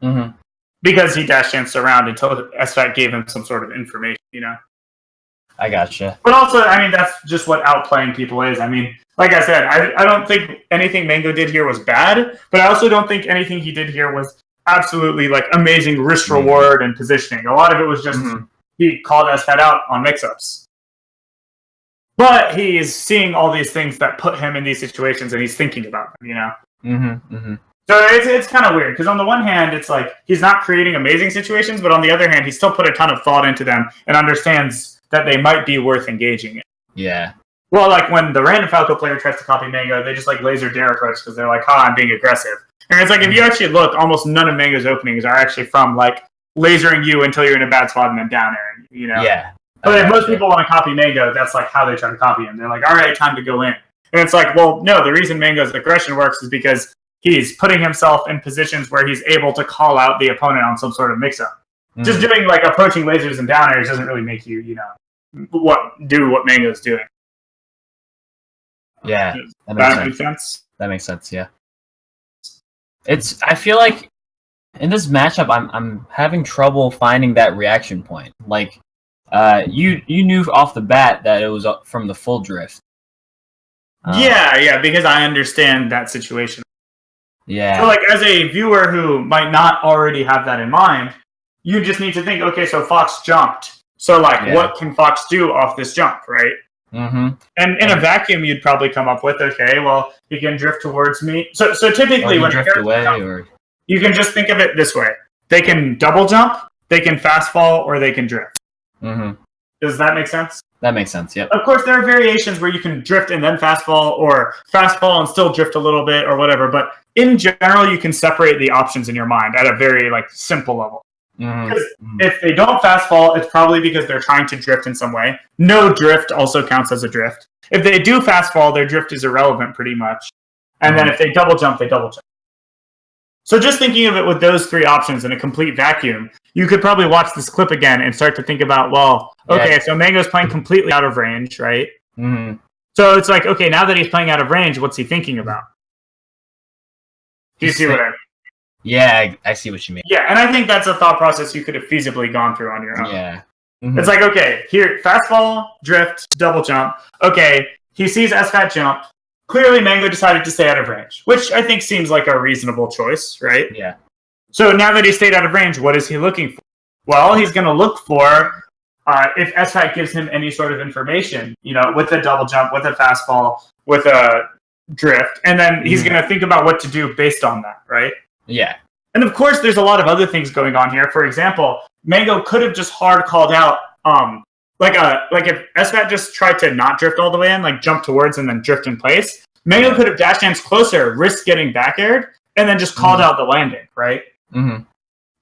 Mm-hmm. Because he dash danced around until SFAT gave him some sort of information, I gotcha. But also, I mean, that's just what outplaying people is. I mean, like I said, I don't think anything Mango did here was bad, but I also don't think anything he did here was absolutely, like, amazing risk reward and positioning. A lot of it was just he called SFAT out on mix-ups. But he is seeing all these things that put him in these situations, and he's thinking about them, So it's kind of weird, because on the one hand, it's like he's not creating amazing situations, but on the other hand, he still put a ton of thought into them and understands that they might be worth engaging in. Yeah. Well, like when the random Falco player tries to copy Mango, they just like laser Derek hooks because they're like, I'm being aggressive. And it's like, if you actually look, almost none of Mango's openings are actually from like lasering you until you're in a bad spot and then down air, Yeah. But if most people want to copy Mango, that's like how they try to copy him. They're like, all right, time to go in. And it's like, well, no, the reason Mango's aggression works is because he's putting himself in positions where he's able to call out the opponent on some sort of mix-up. Just doing like approaching lasers and down airs doesn't really make you, do what Mango's doing. Yeah, that makes sense. That makes sense. Yeah. I feel like in this matchup, I'm having trouble finding that reaction point. Like, you knew off the bat that it was from the full drift. Yeah, because I understand that situation. Yeah. So, like, as a viewer who might not already have that in mind, you just need to think, okay, so Fox jumped. So, like, what can Fox do off this jump, right? Mm-hmm. And in a vacuum, you'd probably come up with, okay, well, he can drift towards me. So typically, when drift away, or you can just think of it this way: they can double jump, they can fast fall, or they can drift. Mm-hmm. Does that make sense? That makes sense. Yep. Of course, there are variations where you can drift and then fast fall, or fast fall and still drift a little bit, or whatever. But in general, you can separate the options in your mind at a very simple level. Because if they don't fast fall, it's probably because they're trying to drift in some way. No drift also counts as a drift. If they do fast fall, their drift is irrelevant pretty much. And then if they double jump, they double jump. So just thinking of it with those three options in a complete vacuum, you could probably watch this clip again and start to think about, well, okay, so Mango's playing completely out of range, right? Mm-hmm. So it's like, okay, now that he's playing out of range, what's he thinking about? Do you see what I mean? Yeah, I see what you mean. Yeah, and I think that's a thought process you could have feasibly gone through on your own. Yeah. Mm-hmm. It's like, okay, here, fast fall, drift, double jump. Okay, he sees SFAT jump. Clearly, Mango decided to stay out of range, which I think seems like a reasonable choice, right? Yeah. So now that he stayed out of range, what is he looking for? Well, he's going to look for if SFAT gives him any sort of information, with a double jump, with a fast fall, with a drift, and then he's going to think about what to do based on that, right? Yeah. And of course, there's a lot of other things going on here. For example, Mango could have just hard called out, like if SFAT just tried to not drift all the way in, like jump towards and then drift in place, Mango could have dash danced closer, risk getting back aired, and then just called out the landing, right? Mm-hmm.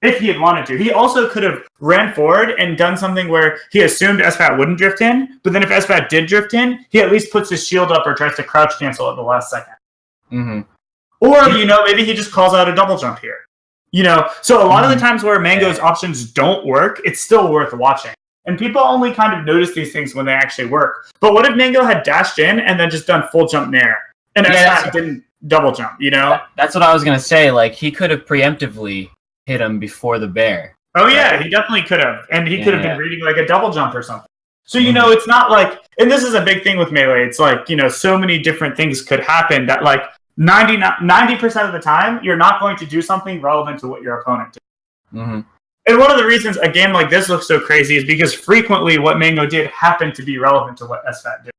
If he had wanted to. He also could have ran forward and done something where he assumed SFAT wouldn't drift in, but then if SFAT did drift in, he at least puts his shield up or tries to crouch cancel at the last second. Mm-hmm. Or, maybe he just calls out a double jump here. So a lot of the times where Mango's options don't work, it's still worth watching. And people only kind of notice these things when they actually work. But what if Mango had dashed in and then just done full jump nair? And SFAT didn't double jump, That's what I was going to say. Like, he could have preemptively hit him before the bear. Oh, yeah, right? He definitely could have. And he could have been reading like a double jump or something. So, it's not like, and this is a big thing with Melee. It's like, so many different things could happen that 90% of the time, you're not going to do something relevant to what your opponent did. Mm-hmm. And one of the reasons a game like this looks so crazy is because frequently what Mango did happened to be relevant to what SFAT did.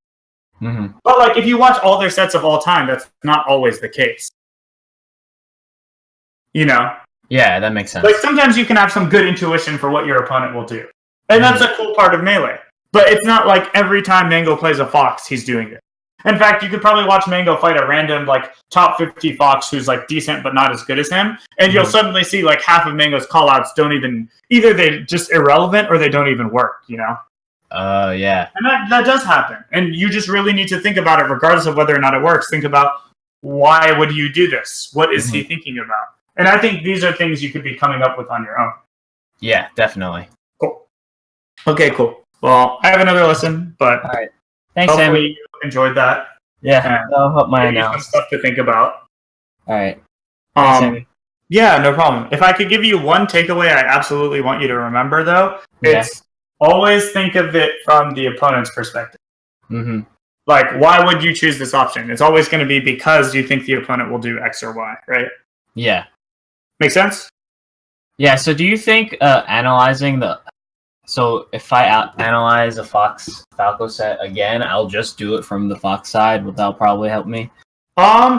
Mm-hmm. But if you watch all their sets of all time, that's not always the case. Yeah, that makes sense. Sometimes you can have some good intuition for what your opponent will do. And that's a cool part of Melee. But it's not like every time Mango plays a Fox, he's doing it. In fact, you could probably watch Mango fight a random top 50 Fox who's decent but not as good as him, and you'll suddenly see half of Mango's callouts don't even, either they're just irrelevant or they don't even work, Yeah. And that does happen. And you just really need to think about it regardless of whether or not it works. Think about, why would you do this? What is he thinking about? And I think these are things you could be coming up with on your own. Yeah, definitely. Cool. Okay, cool. Well, I have another lesson, but all right. Thanks, hopefully Sammy. you enjoyed that. Yeah, that'll help my some analysis. stuff to think about. All right. Thanks, Sammy. Yeah, no problem. If I could give you one takeaway I absolutely want you to remember, though, it's always think of it from the opponent's perspective. Mm-hmm. Why would you choose this option? It's always going to be because you think the opponent will do X or Y, right? Yeah. Make sense? Yeah, so do you think analyzing so if I analyze a Fox Falco set again, I'll just do it from the Fox side? Would that probably help me?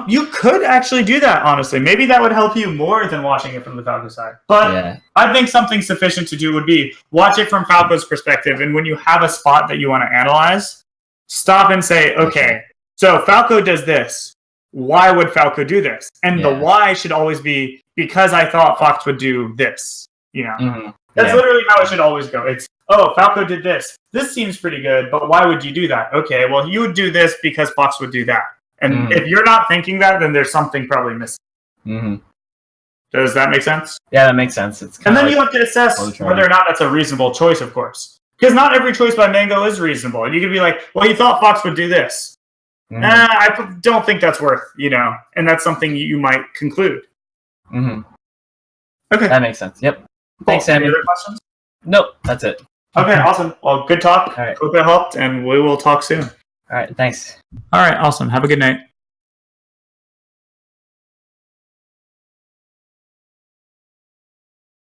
You could actually do that, honestly. Maybe that would help you more than watching it from the Falco side. But I think something sufficient to do would be watch it from Falco's perspective, and when you have a spot that you want to analyze, stop and say, okay, so Falco does this. Why would Falco do this? And the why should always be because I thought Fox would do this. That's literally how it should always go. It's, Falco did this. This seems pretty good, but why would you do that? Okay, well, you would do this because Fox would do that. And if you're not thinking that, then there's something probably missing. Mm-hmm. Does that make sense? Yeah, that makes sense. And then you have to assess whether or not that's a reasonable choice, of course. Because not every choice by Mango is reasonable. And you could be like, well, you thought Fox would do this. I don't think that's worth, and that's something you might conclude. Mm-hmm. Okay. That makes sense. Yep. Cool. Thanks, Sammy. Any other questions? Nope, that's it. Okay, awesome. Well, good talk. All right. Hope it helped, and we will talk soon. All right, thanks. All right, awesome. Have a good night.